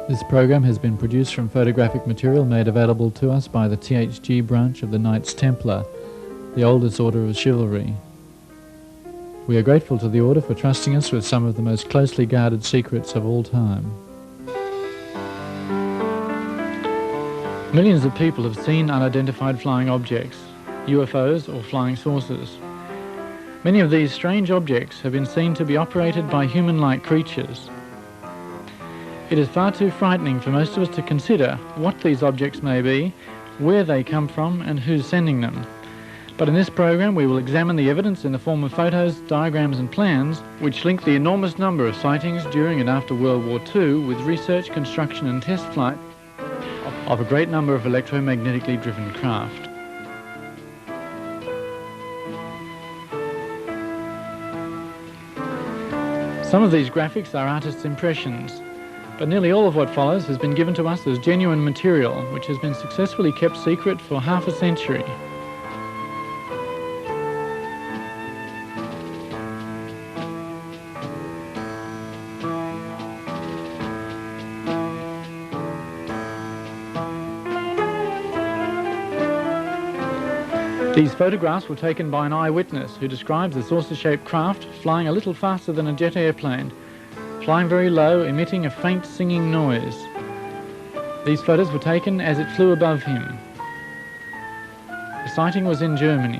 This program has been produced from photographic material made available to us by the THG branch of the Knights Templar, the oldest order of chivalry. We are grateful to the order for trusting us with some of the most closely guarded secrets of all time. Millions of people have seen unidentified flying objects, UFOs or flying saucers. Many of these strange objects have been seen to be operated by human-like creatures. It is far too frightening for most of us to consider what these objects may be, where they come from and who's sending them. But in this program we will examine the evidence in the form of photos, diagrams and plans which link the enormous number of sightings during and after World War II with research, construction and test flight of a great number of electromagnetically driven craft. Some of these graphics are artists' impressions, but nearly all of what follows has been given to us as genuine material, which has been successfully kept secret for half a century. These photographs were taken by an eyewitness who describes a saucer-shaped craft flying a little faster than a jet airplane, flying very low, emitting a faint singing noise. These photos were taken as it flew above him. The sighting was in Germany.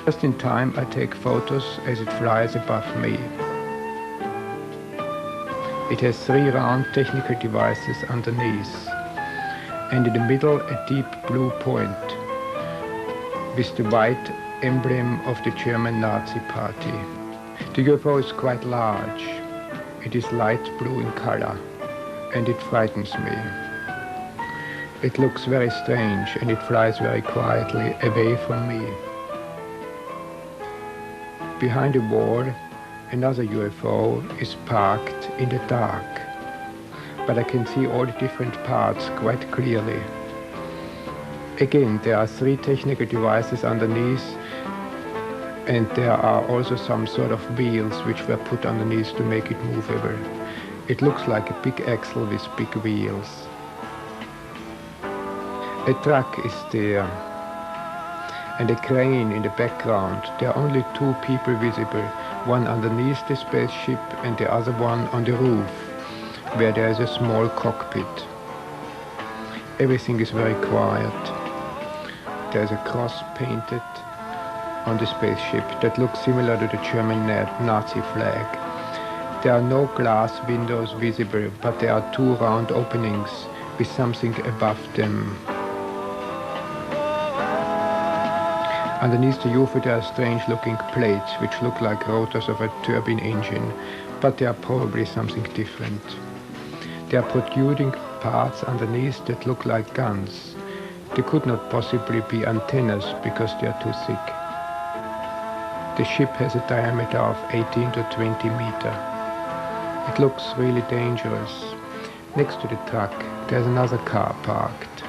Just in time I take photos as it flies above me. It has 3 round technical devices underneath, and in the middle a deep blue point with the white emblem of the German Nazi Party. The UFO is quite large. It is light blue in color, and it frightens me. It looks very strange, and it flies very quietly away from me. Behind the wall, another UFO is parked in the dark, but I can see all the different parts quite clearly. Again, there are 3 technical devices underneath, and there are also some sort of wheels which were put underneath to make it movable. It looks like a big axle with big wheels. A truck is there, and a crane in the background. There are only 2 people visible, one underneath the spaceship and the other one on the roof, where there is a small cockpit. Everything is very quiet. There is a cross painted on the spaceship that looks similar to the German Nazi flag. There are no glass windows visible, but there are 2 round openings with something above them. Underneath the UFO there are strange looking plates which look like rotors of a turbine engine, but they are probably something different. There are protruding parts underneath that look like guns. They could not possibly be antennas because they are too thick. The ship has a diameter of 18 to 20 meters. It looks really dangerous. Next to the truck there's another car parked.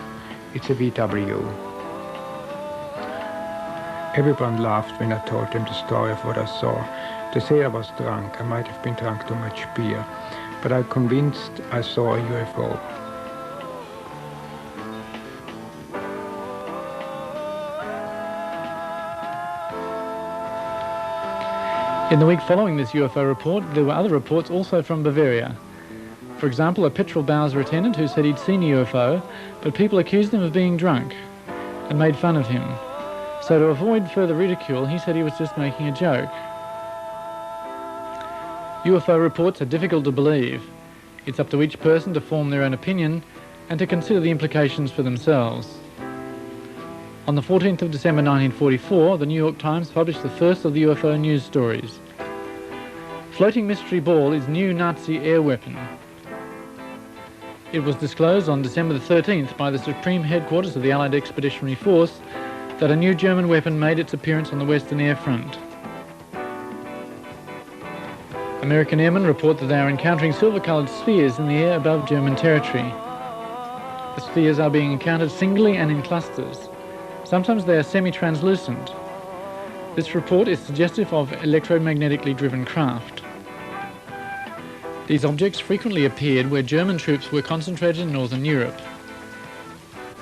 It's a VW. Everyone laughed when I told them the story of what I saw. They say I was drunk. I might have been drunk too much beer, but I'm convinced I saw a UFO. In the week following this UFO report, there were other reports also from Bavaria. For example, a petrol Bowser attendant who said he'd seen a UFO, but people accused him of being drunk and made fun of him. So to avoid further ridicule, he said he was just making a joke. UFO reports are difficult to believe. It's up to each person to form their own opinion and to consider the implications for themselves. On the 14th of December 1944, the New York Times published the first of the UFO news stories. Floating mystery ball is new Nazi air weapon. It was disclosed on December the 13th by the Supreme Headquarters of the Allied Expeditionary Force that a new German weapon made its appearance on the Western Air Front. American airmen report that they are encountering silver-coloured spheres in the air above German territory. The spheres are being encountered singly and in clusters. Sometimes they are semi-translucent. This report is suggestive of electromagnetically driven craft. These objects frequently appeared where German troops were concentrated in Northern Europe.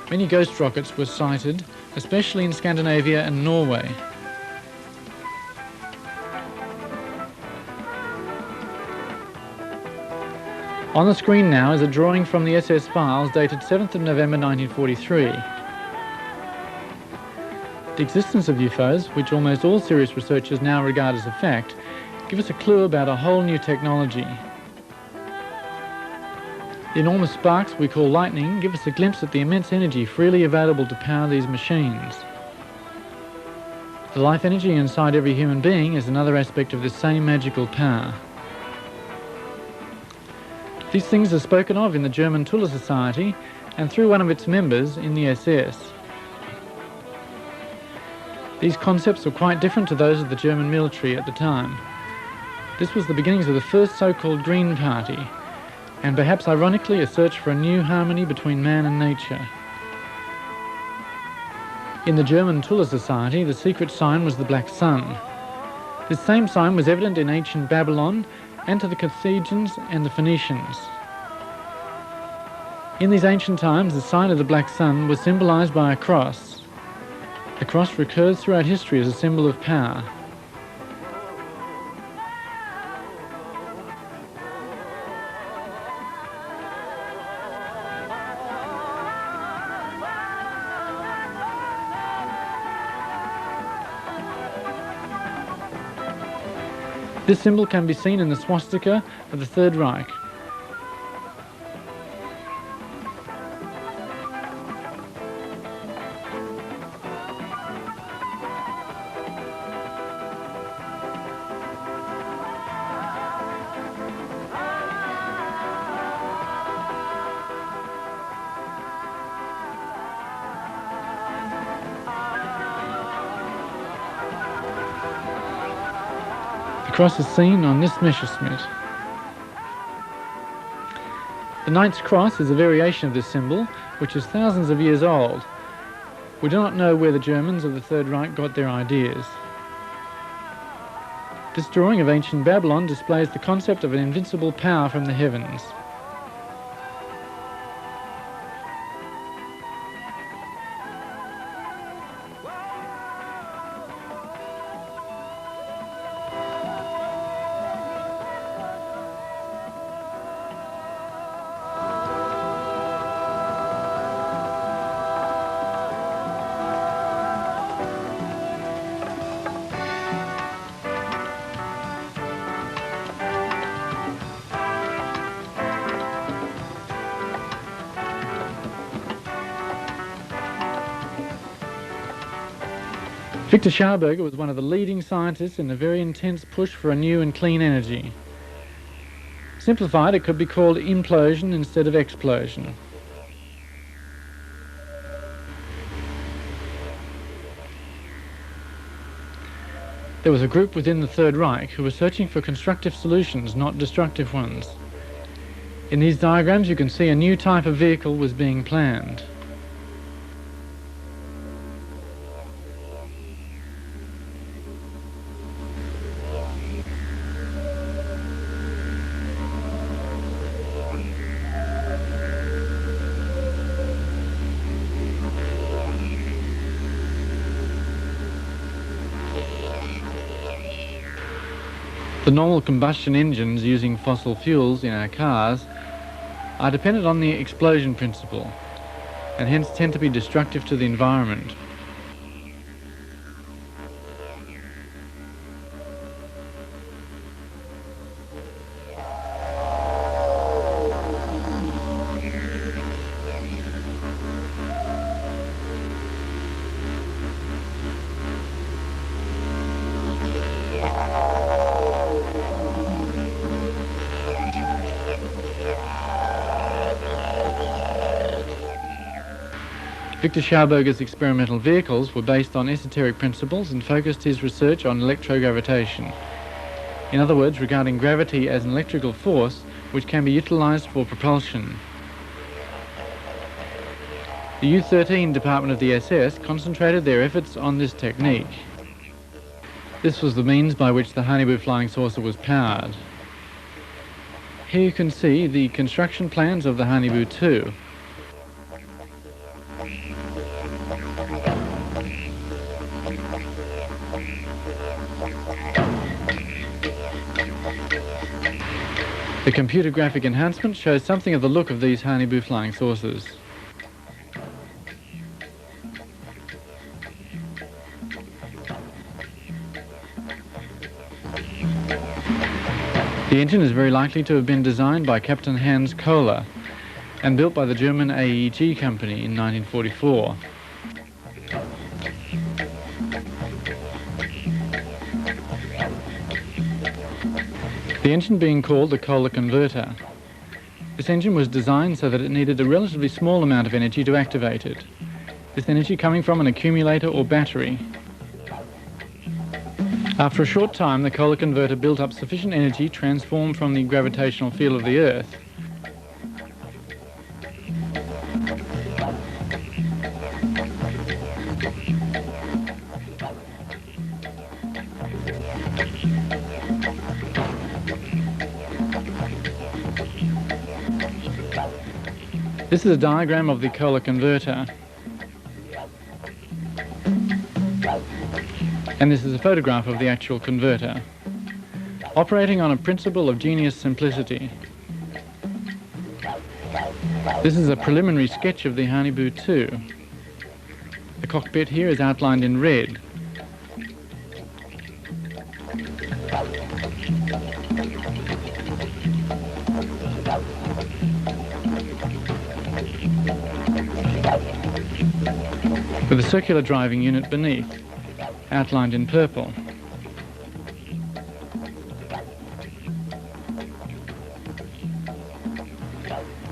Many ghost rockets were sighted, especially in Scandinavia and Norway. On the screen now is a drawing from the SS files dated 7th of November 1943. The existence of UFOs, which almost all serious researchers now regard as a fact, give us a clue about a whole new technology. The enormous sparks we call lightning give us a glimpse at the immense energy freely available to power these machines. The life energy inside every human being is another aspect of this same magical power. These things are spoken of in the German Tuller Society and through one of its members in the SS. These concepts were quite different to those of the German military at the time. This was the beginnings of the first so-called Green Party, and perhaps ironically a search for a new harmony between man and nature. In the German Tuller Society, the secret sign was the Black Sun. This same sign was evident in ancient Babylon and to the Carthaginians and the Phoenicians. In these ancient times, the sign of the Black Sun was symbolized by a cross. The cross recurs throughout history as a symbol of power. This symbol can be seen in the swastika of the Third Reich. The cross is seen on this Messerschmitt. The Knight's Cross is a variation of this symbol, which is thousands of years old. We do not know where the Germans of the Third Reich got their ideas. This drawing of ancient Babylon displays the concept of an invincible power from the heavens. Victor Scharberger was one of the leading scientists in the very intense push for a new and clean energy. Simplified, it could be called implosion instead of explosion. There was a group within the Third Reich who were searching for constructive solutions, not destructive ones. In these diagrams you can see a new type of vehicle was being planned. The normal combustion engines using fossil fuels in our cars are dependent on the explosion principle and hence tend to be destructive to the environment. Victor Scharberger's experimental vehicles were based on esoteric principles and focused his research on electrogravitation. In other words, regarding gravity as an electrical force which can be utilized for propulsion. The U-13 department of the SS concentrated their efforts on this technique. This was the means by which the Hanibu flying saucer was powered. Here you can see the construction plans of the Hanibu 2. The computer graphic enhancement shows something of the look of these Hanibu flying saucers. The engine is very likely to have been designed by Captain Hans Kohler and built by the German AEG company in 1944. The engine being called the Kohler converter. This engine was designed so that it needed a relatively small amount of energy to activate it, this energy coming from an accumulator or battery. After a short time, the Kohler converter built up sufficient energy transformed from the gravitational field of the Earth This is a diagram of the Kohler converter, and this is a photograph of the actual converter, operating on a principle of genius simplicity. This is a preliminary sketch of the Hanibu 2. The cockpit here is outlined in red. With a circular driving unit beneath, outlined in purple.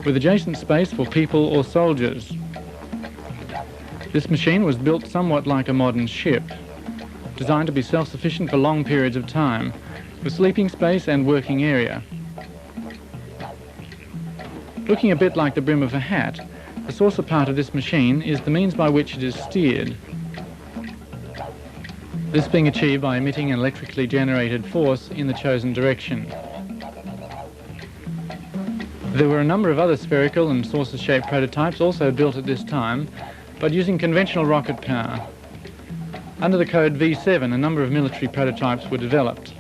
With adjacent space for people or soldiers. This machine was built somewhat like a modern ship, designed to be self-sufficient for long periods of time, with sleeping space and working area. Looking a bit like the brim of a hat, the saucer part of this machine is the means by which it is steered. This being achieved by emitting an electrically generated force in the chosen direction. There were a number of other spherical and saucer-shaped prototypes also built at this time, but using conventional rocket power. Under the code V7, a number of military prototypes were developed.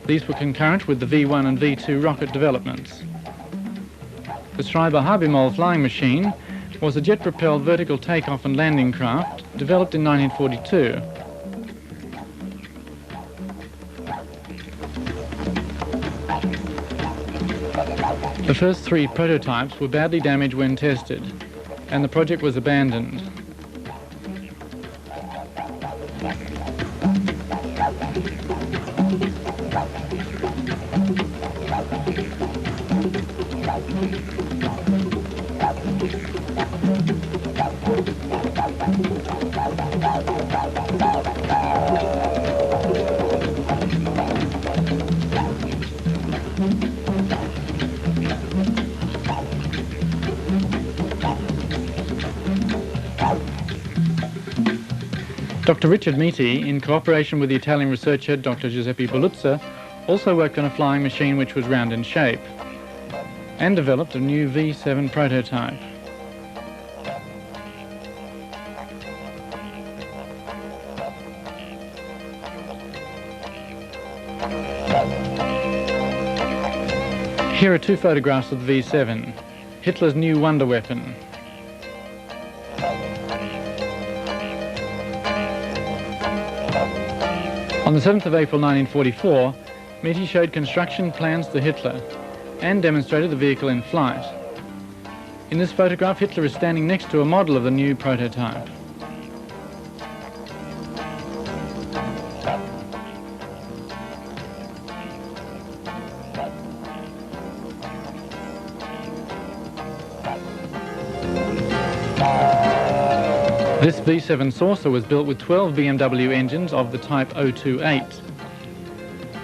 These were concurrent with the V1 and V2 rocket developments. The Schreiber-Habimol flying machine was a jet-propelled vertical takeoff and landing craft developed in 1942. The first 3 prototypes were badly damaged when tested, and the project was abandoned. Dr. Richard Miti, in cooperation with the Italian researcher Dr. Giuseppe Belluzza, also worked on a flying machine which was round in shape, and developed a new V7 prototype. Here are 2 photographs of the V7, Hitler's new wonder weapon. On the 7th of April 1944, Miti showed construction plans to Hitler and demonstrated the vehicle in flight. In this photograph, Hitler is standing next to a model of the new prototype. This V7 saucer was built with 12 BMW engines of the type 028.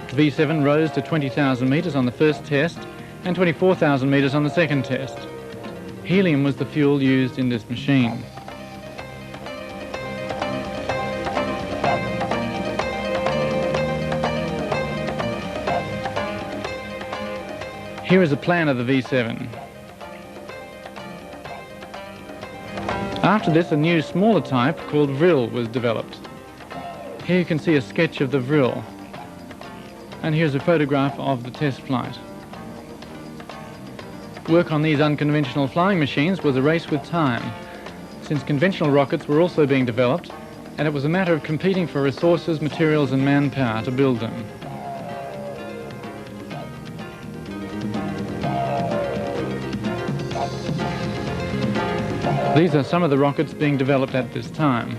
The V7 rose to 20,000 metres on the first test and 24,000 metres on the second test. Helium was the fuel used in this machine. Here is a plan of the V7. After this, a new smaller type called Vril was developed. Here you can see a sketch of the Vril, and here's a photograph of the test flight. Work on these unconventional flying machines was a race with time, since conventional rockets were also being developed, and it was a matter of competing for resources, materials and manpower to build them. These are some of the rockets being developed at this time.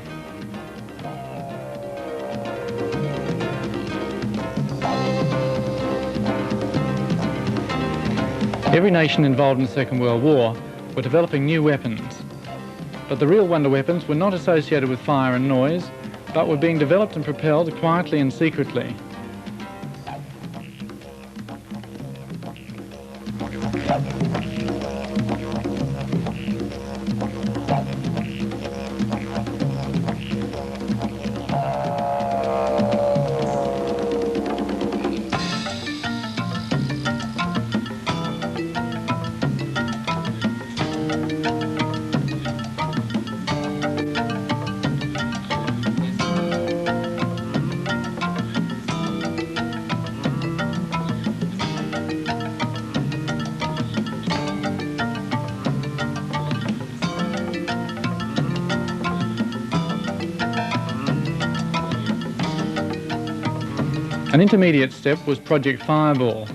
Every nation involved in the Second World War were developing new weapons, but the real wonder weapons were not associated with fire and noise, but were being developed and propelled quietly and secretly. An intermediate step was Project Fireball.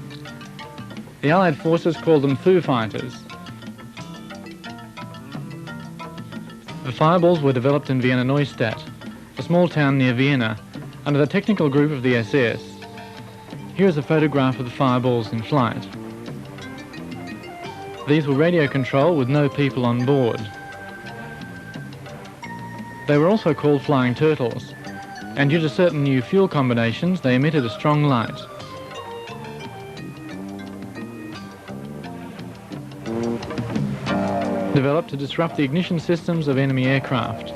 The Allied forces called them Foo Fighters. The fireballs were developed in Vienna Neustadt, a small town near Vienna, under the technical group of the SS. Here is a photograph of the fireballs in flight. These were radio controlled with no people on board. They were also called flying turtles, and due to certain new fuel combinations, they emitted a strong light. Developed to disrupt the ignition systems of enemy aircraft.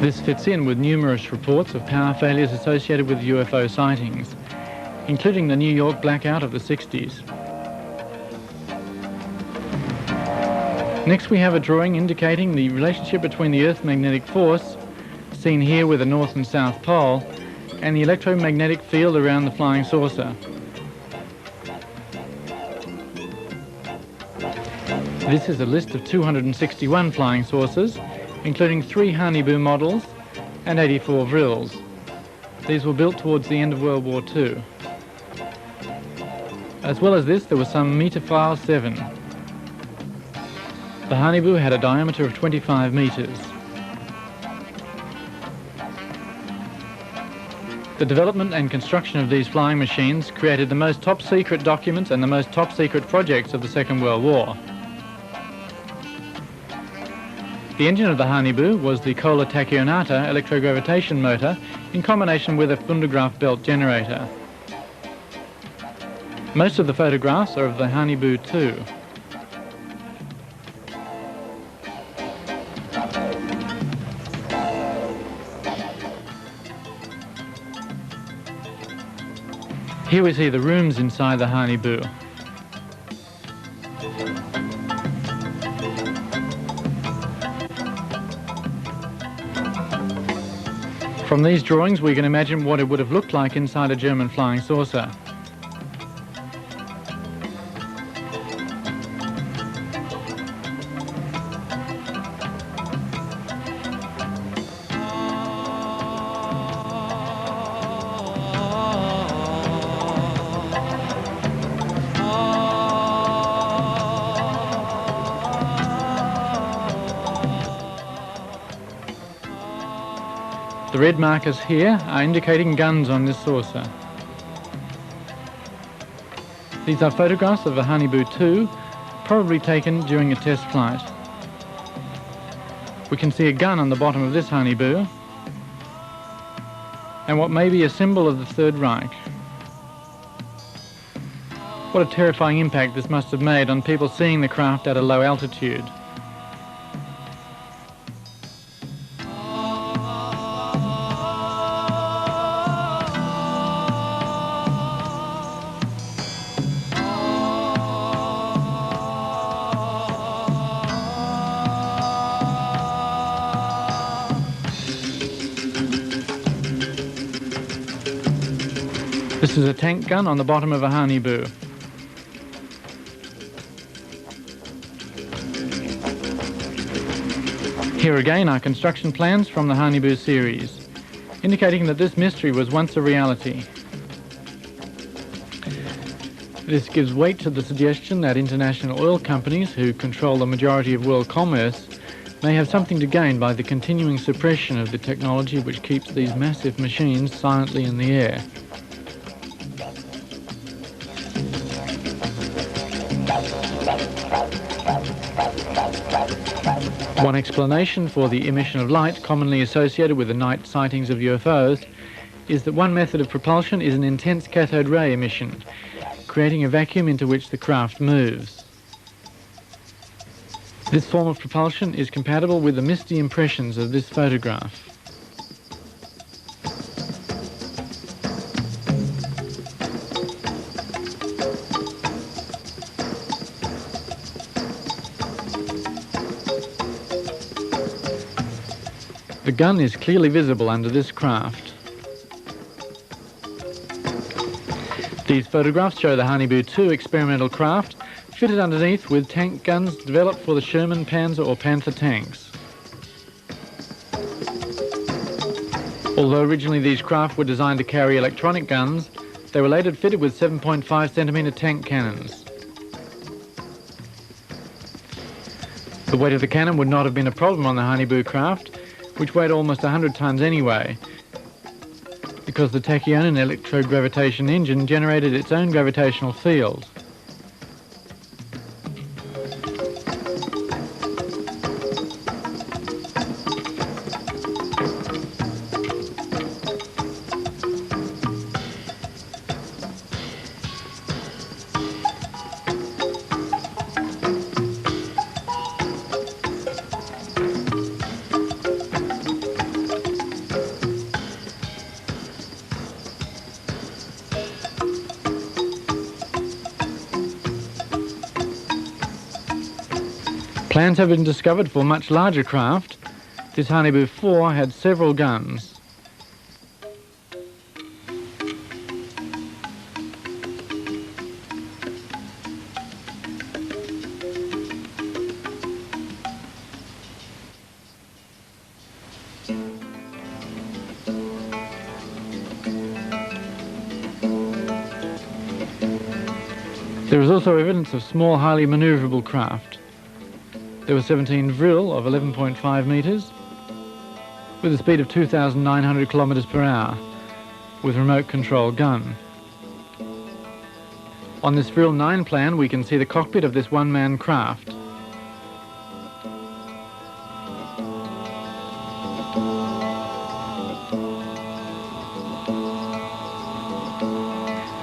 This fits in with numerous reports of power failures associated with UFO sightings, including the New York blackout of the 60s. Next we have a drawing indicating the relationship between the Earth's magnetic force, seen here with the North and South Pole, and the electromagnetic field around the flying saucer. This is a list of 261 flying saucers, including 3 Honeyboo models and 84 Vrils. These were built towards the end of World War II. As well as this, there were some Meterfile 7. The Honeyboo had a diameter of 25 meters. The development and construction of these flying machines created the most top-secret documents and the most top-secret projects of the Second World War. The engine of the Honeyboo was the Kohler Tachionata electrogravitation motor in combination with a Fundegraf belt generator. Most of the photographs are of the Honeyboo 2. Here we see the rooms inside the Honeyboo. From these drawings we can imagine what it would have looked like inside a German flying saucer. The red markers here are indicating guns on this saucer. These are photographs of a Honeyboo 2, probably taken during a test flight. We can see a gun on the bottom of this Honeyboo, and what may be a symbol of the Third Reich. What a terrifying impact this must have made on people seeing the craft at a low altitude. This is a tank gun on the bottom of a Hanibu. Here again are construction plans from the Hanibu series, indicating that this mystery was once a reality. This gives weight to the suggestion that international oil companies, who control the majority of world commerce, may have something to gain by the continuing suppression of the technology which keeps these massive machines silently in the air. One explanation for the emission of light commonly associated with the night sightings of UFOs is that one method of propulsion is an intense cathode ray emission, creating a vacuum into which the craft moves. This form of propulsion is compatible with the misty impressions of this photograph. The gun is clearly visible under this craft. These photographs show the Hanibu 2 experimental craft fitted underneath with tank guns developed for the Sherman Panzer or Panther tanks. Although originally these craft were designed to carry electronic guns, they were later fitted with 7.5cm tank cannons. The weight of the cannon would not have been a problem on the Hanibu craft, which weighed almost 100 tons anyway, because the tachyonin electrogravitation engine generated its own gravitational field. Plans have been discovered for much larger craft. This Hanibu 4 had several guns. There is also evidence of small, highly manoeuvrable craft. There were 17 vril of 11.5 metres with a speed of 2,900 kilometres per hour with remote control gun. On this vril 9 plan we can see the cockpit of this one-man craft.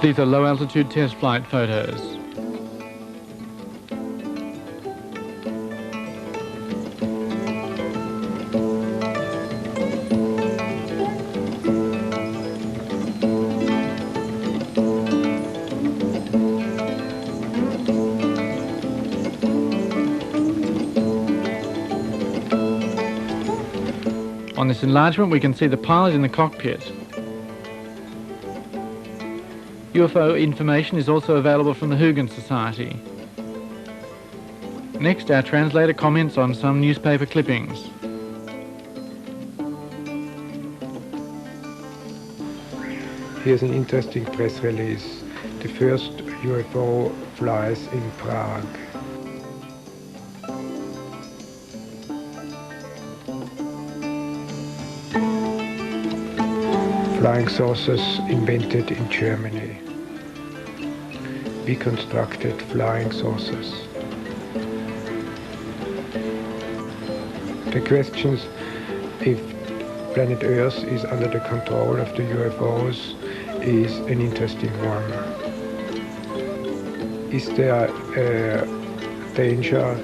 These are low-altitude test flight photos. On this enlargement we can see the pilot in the cockpit. UFO information is also available from the Huygens Society. Next, our translator comments on some newspaper clippings. Here's an interesting press release. The first UFO flies in Prague. Flying saucers invented in Germany. Reconstructed flying saucers. The questions if planet Earth is under the control of the UFOs is an interesting one. Is there a danger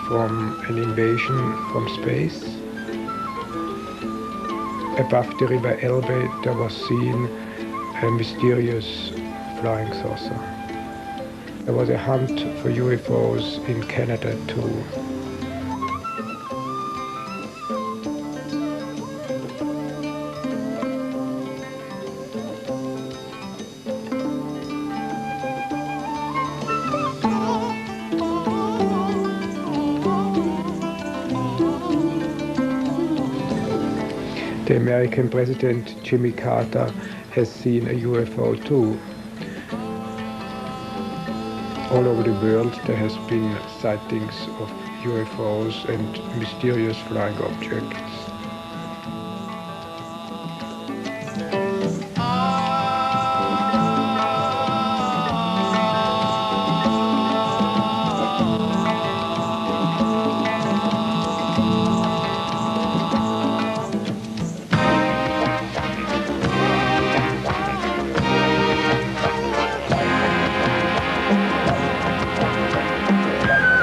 from an invasion from space? Above the river Elbe there was seen a mysterious flying saucer. There was a hunt for UFOs in Canada too. The American President Jimmy Carter has seen a UFO too. All over the world there has been sightings of UFOs and mysterious flying objects.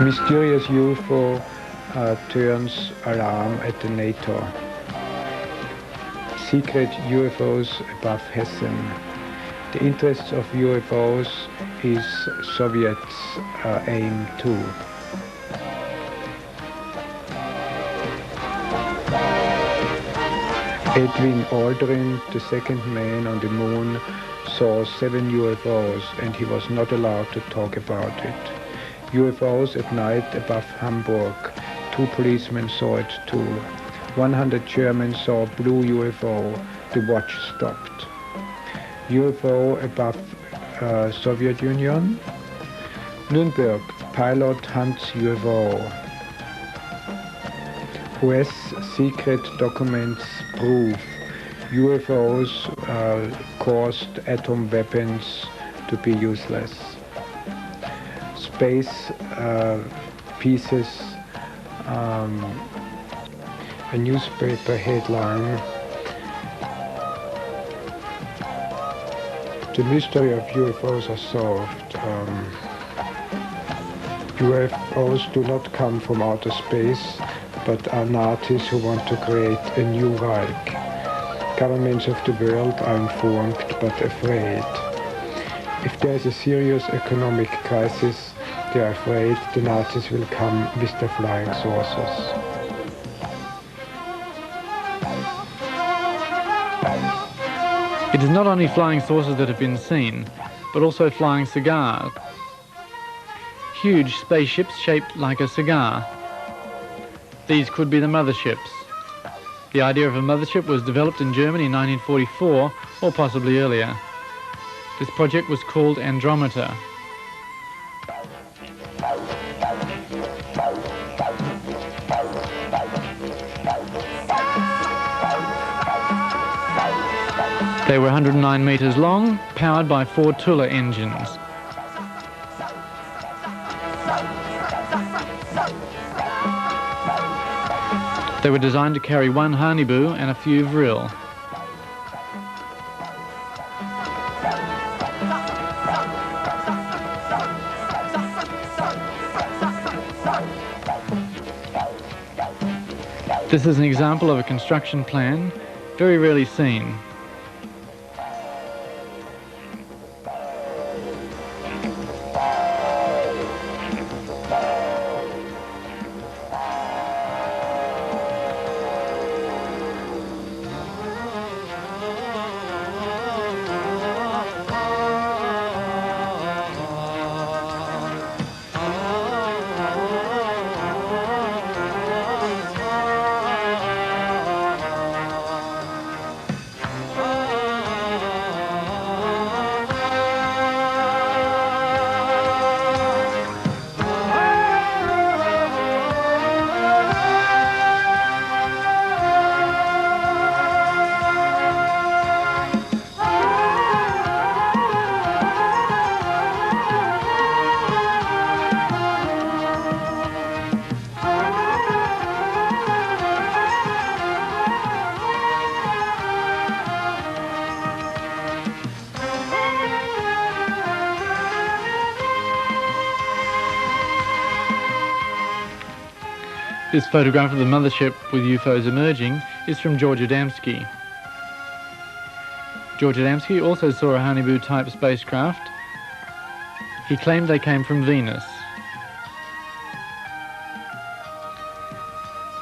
Mysterious UFO turns alarm at the NATO. Secret UFOs above Hessen. The interests of UFOs is Soviets' aim too. Edwin Aldrin, the second man on the moon, saw 7 UFOs and he was not allowed to talk about it. UFOs at night above Hamburg. 2 policemen saw it too. 100 Germans saw a blue UFO. The watch stopped. UFO above Soviet Union. Nuremberg. Pilot hunts UFO. US secret documents prove UFOs caused atom weapons to be useless. Space pieces, a newspaper headline. The mystery of UFOs are solved. UFOs do not come from outer space, but are Nazis who want to create a new Reich. Governments of the world are informed but afraid. If there is a serious economic crisis, they are afraid the Nazis will come with their flying saucers. It is not only flying saucers that have been seen, but also flying cigars. Huge spaceships shaped like a cigar. These could be the motherships. The idea of a mothership was developed in Germany in 1944, or possibly earlier. This project was called Andromeda. They were 109 meters long, powered by 4 Tula engines. They were designed to carry 1 Hanibu and a few Vril. This is an example of a construction plan, very rarely seen. This photograph of the mothership with UFOs emerging is from George Adamski. George Adamski also saw a Hanibu-type spacecraft. He claimed they came from Venus.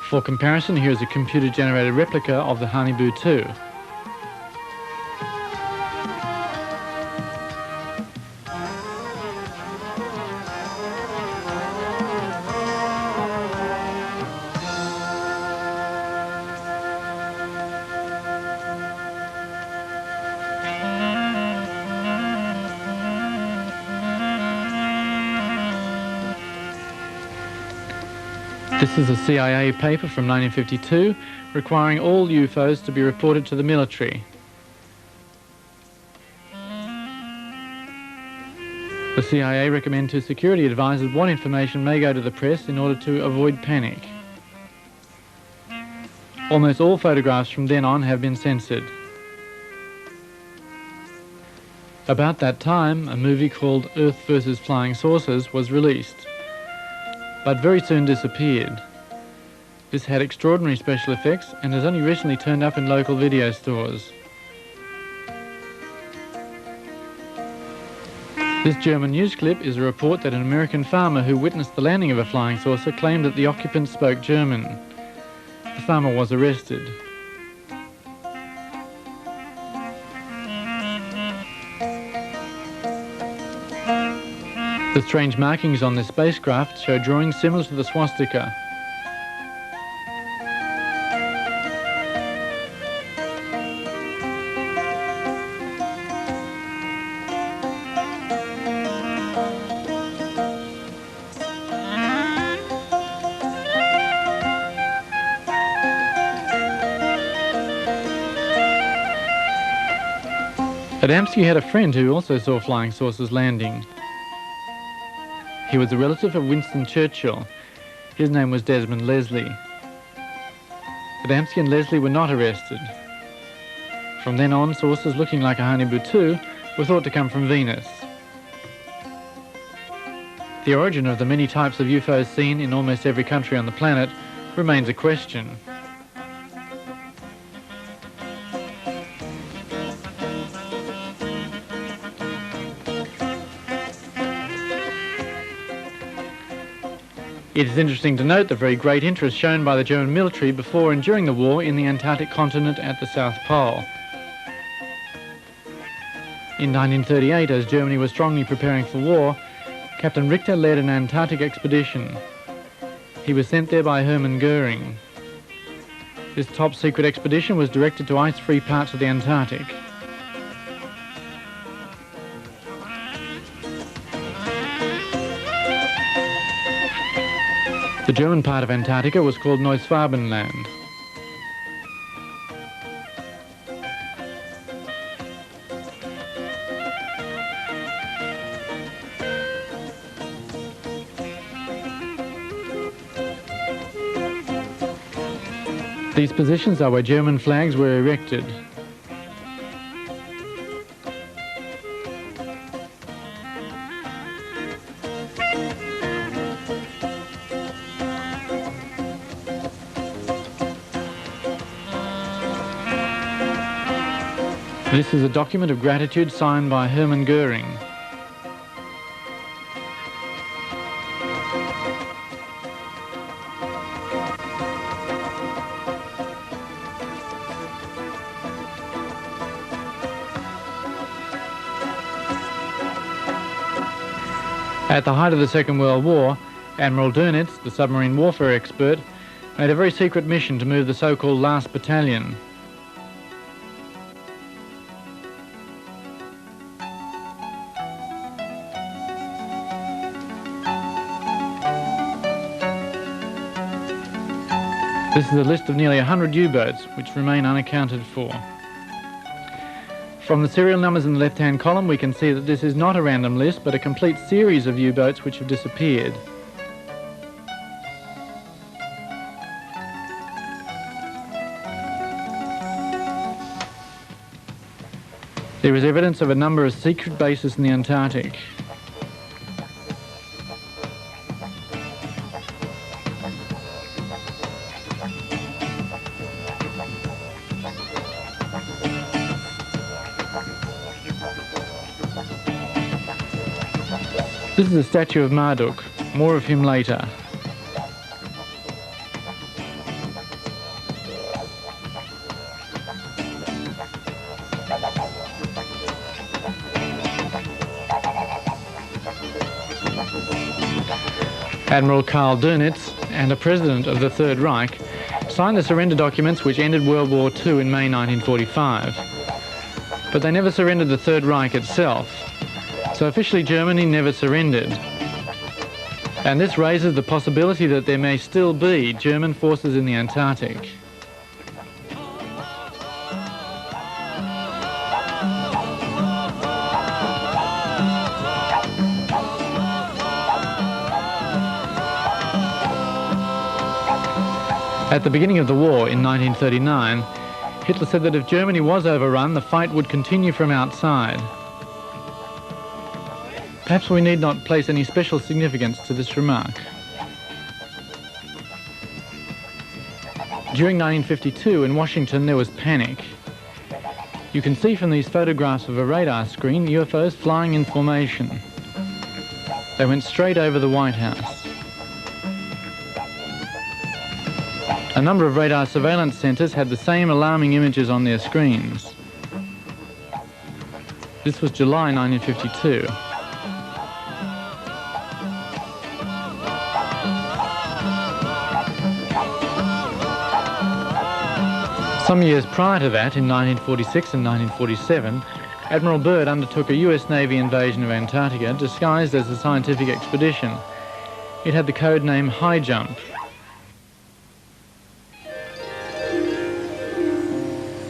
For comparison, here is a computer-generated replica of the Hanibu 2. This is a CIA paper from 1952 requiring all UFOs to be reported to the military. The CIA recommend to security advisors what information may go to the press in order to avoid panic. Almost all photographs from then on have been censored. About that time, a movie called Earth vs. Flying Saucers was released, but very soon disappeared. This had extraordinary special effects and has only recently turned up in local video stores. This German news clip is a report that an American farmer who witnessed the landing of a flying saucer claimed that the occupants spoke German. The farmer was arrested. The strange markings on this spacecraft show drawings similar to the swastika. Adamski had a friend who also saw flying saucers landing. He was a relative of Winston Churchill. His name was Desmond Leslie. Adamski and Leslie were not arrested. From then on, saucers looking like a Honeybutu were thought to come from Venus. The origin of the many types of UFOs seen in almost every country on the planet remains a question. It is interesting to note the very great interest shown by the German military before and during the war in the Antarctic continent at the South Pole. In 1938, as Germany was strongly preparing for war, Captain Richter led an Antarctic expedition. He was sent there by Hermann Goering. This top-secret expedition was directed to ice-free parts of the Antarctic. The German part of Antarctica was called Neuschwabenland. These positions are where German flags were erected. This is a document of gratitude signed by Hermann Goering. At the height of the Second World War, Admiral Dönitz, the submarine warfare expert, made a very secret mission to move the so-called Last Battalion. This is a list of nearly 100 U-boats which remain unaccounted for. From the serial numbers in the left-hand column we can see that this is not a random list but a complete series of U-boats which have disappeared. There is evidence of a number of secret bases in the Antarctic. This is a statue of Marduk. More of him later. Admiral Karl Dönitz and a president of the Third Reich signed the surrender documents which ended World War II in May 1945. But they never surrendered the Third Reich itself. So officially Germany never surrendered. And this raises the possibility that there may still be German forces in the Antarctic. At the beginning of the war in 1939, Hitler said that if Germany was overrun, the fight would continue from outside. Perhaps we need not place any special significance to this remark. During 1952 in Washington there was panic. You can see from these photographs of a radar screen UFOs flying in formation. They went straight over the White House. A number of radar surveillance centres had the same alarming images on their screens. This was July 1952. Some years prior to that, in 1946 and 1947, Admiral Byrd undertook a US Navy invasion of Antarctica disguised as a scientific expedition. It had the code name High Jump.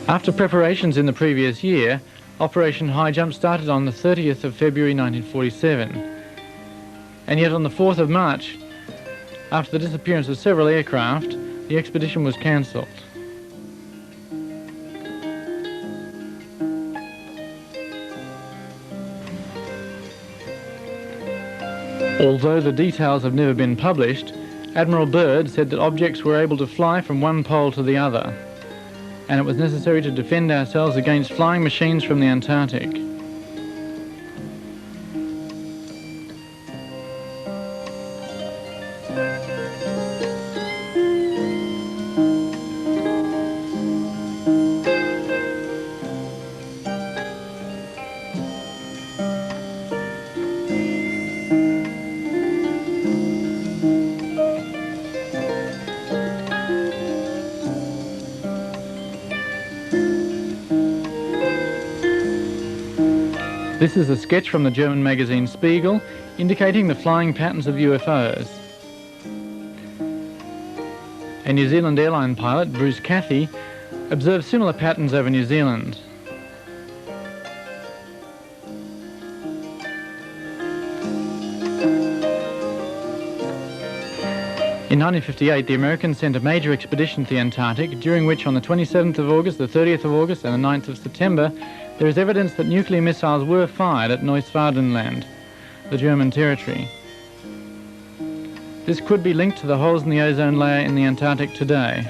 After preparations in the previous year, Operation High Jump started on the 30th of February 1947. And yet on the 4th of March, after the disappearance of several aircraft, the expedition was cancelled. Although the details have never been published, Admiral Byrd said that objects were able to fly from one pole to the other, and it was necessary to defend ourselves against flying machines from the Antarctic. This is a sketch from the German magazine Spiegel indicating the flying patterns of UFOs. A New Zealand airline pilot, Bruce Cathy, observed similar patterns over New Zealand. In 1958, the Americans sent a major expedition to the Antarctic, during which on the 27th of August, the 30th of August and the 9th of September, there is evidence that nuclear missiles were fired at Neuswardenland, the German territory. This could be linked to the holes in the ozone layer in the Antarctic today.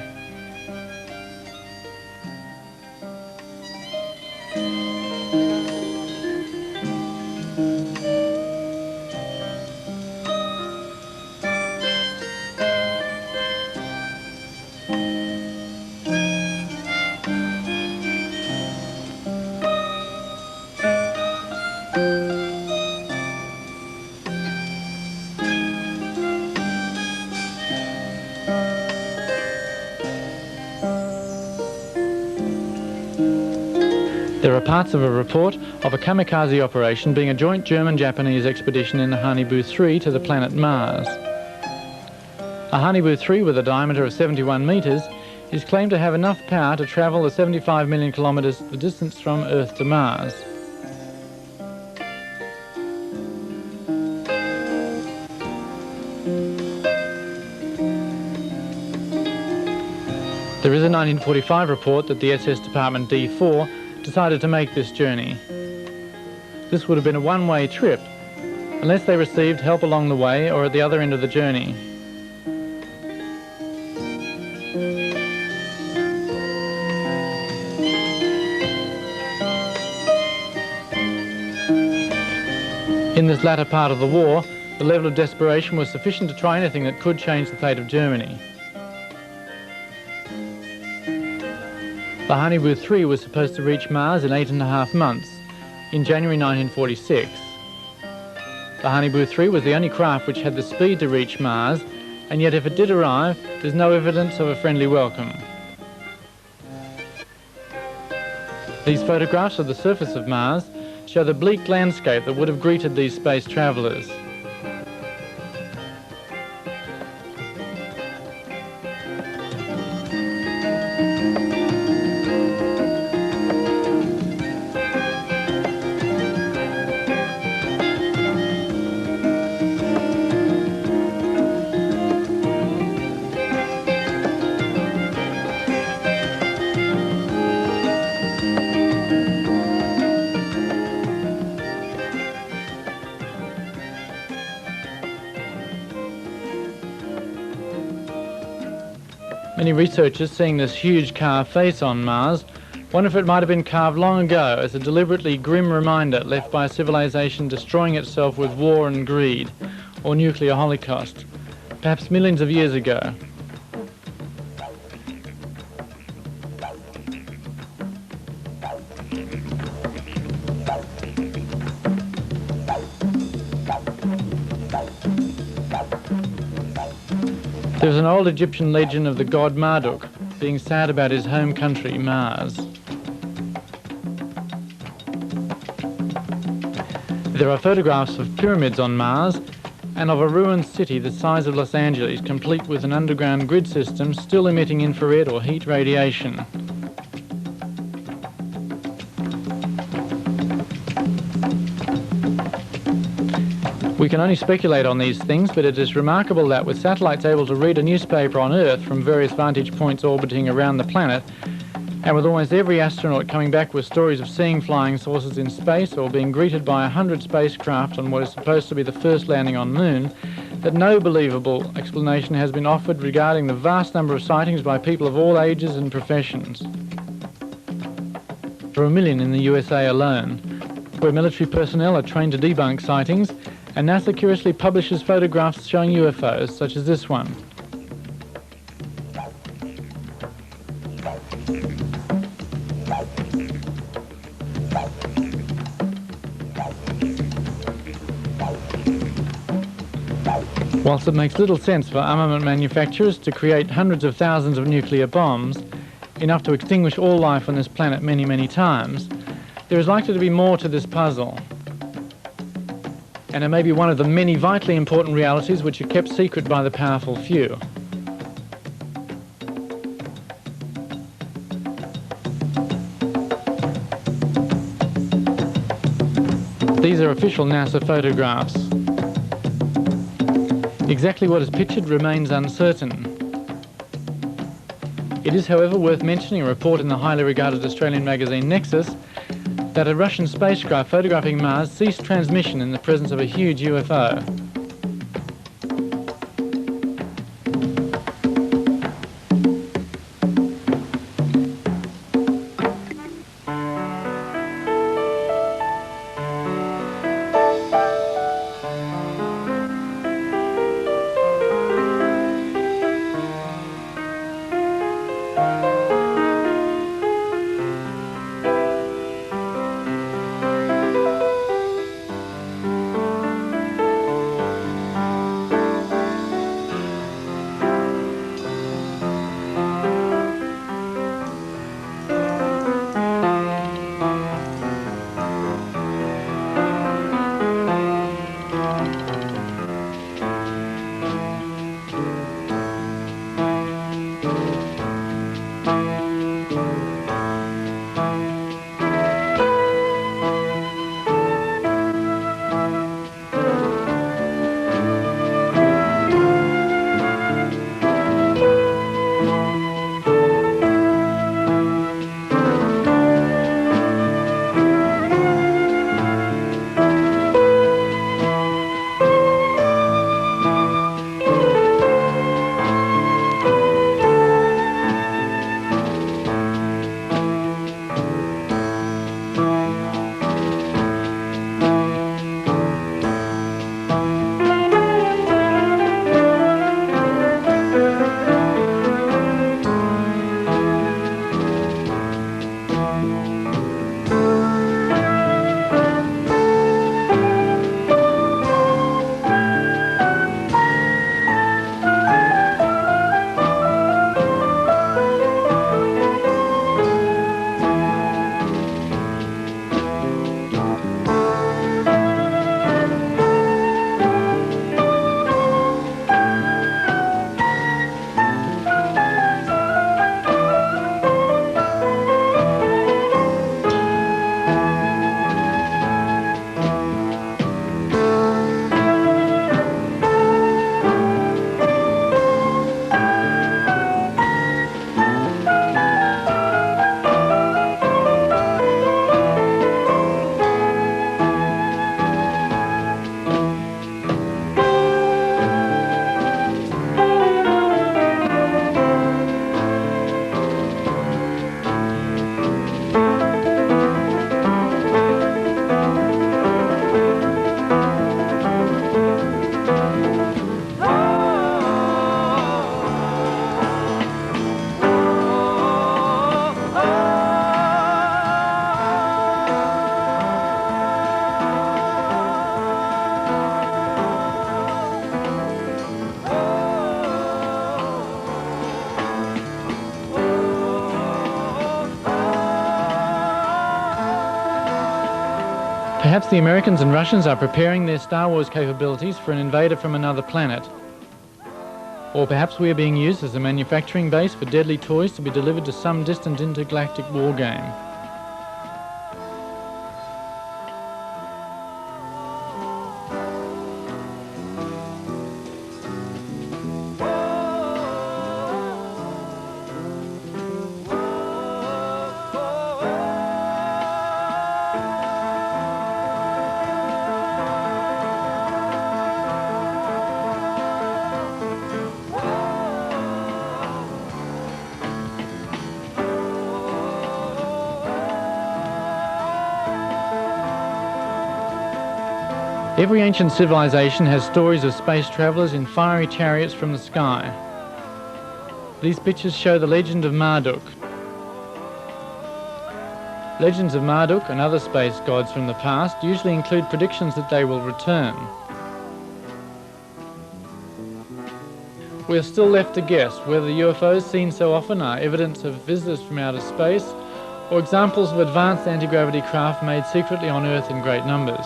There are parts of a report of a kamikaze operation being a joint German-Japanese expedition in the Hanibu 3 to the planet Mars. A Hanibu 3 with a diameter of 71 metres is claimed to have enough power to travel the 75 million kilometres the distance from Earth to Mars. There is a 1945 report that the SS Department D4 decided to make this journey. This would have been a one-way trip, unless they received help along the way or at the other end of the journey. In this latter part of the war, the level of desperation was sufficient to try anything that could change the fate of Germany. The Hanibu 3 was supposed to reach Mars in 8.5 months, in January 1946. The Hanibu 3 was the only craft which had the speed to reach Mars, and yet if it did arrive, there's no evidence of a friendly welcome. These photographs of the surface of Mars show the bleak landscape that would have greeted these space travellers. Many researchers, seeing this huge carved face on Mars, wonder if it might have been carved long ago as a deliberately grim reminder left by a civilization destroying itself with war and greed, or nuclear holocaust, perhaps millions of years ago. There is an old Egyptian legend of the god Marduk being sad about his home country, Mars. There are photographs of pyramids on Mars and of a ruined city the size of Los Angeles, complete with an underground grid system still emitting infrared or heat radiation. We can only speculate on these things, but it is remarkable that with satellites able to read a newspaper on Earth from various vantage points orbiting around the planet, and with almost every astronaut coming back with stories of seeing flying saucers in space or being greeted by 100 spacecraft on what is supposed to be the first landing on Moon, that no believable explanation has been offered regarding the vast number of sightings by people of all ages and professions. There are 1 million in the USA alone, where military personnel are trained to debunk sightings, and NASA curiously publishes photographs showing UFOs, such as this one. Whilst it makes little sense for armament manufacturers to create hundreds of thousands of nuclear bombs, enough to extinguish all life on this planet many, many times, there is likely to be more to this puzzle. And it may be one of the many vitally important realities which are kept secret by the powerful few. These are official NASA photographs. Exactly what is pictured remains uncertain. It is, however, worth mentioning a report in the highly regarded Australian magazine Nexus that a Russian spacecraft photographing Mars ceased transmission in the presence of a huge UFO. Perhaps the Americans and Russians are preparing their Star Wars capabilities for an invader from another planet. Or perhaps we are being used as a manufacturing base for deadly toys to be delivered to some distant intergalactic war game. Every ancient civilization has stories of space travellers in fiery chariots from the sky. These pictures show the legend of Marduk. Legends of Marduk and other space gods from the past usually include predictions that they will return. We are still left to guess whether the UFOs seen so often are evidence of visitors from outer space or examples of advanced anti-gravity craft made secretly on Earth in great numbers.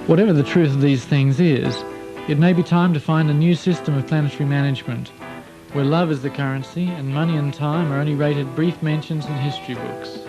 Whatever the truth of these things is, it may be time to find a new system of planetary management, where love is the currency and money and time are only rated brief mentions in history books.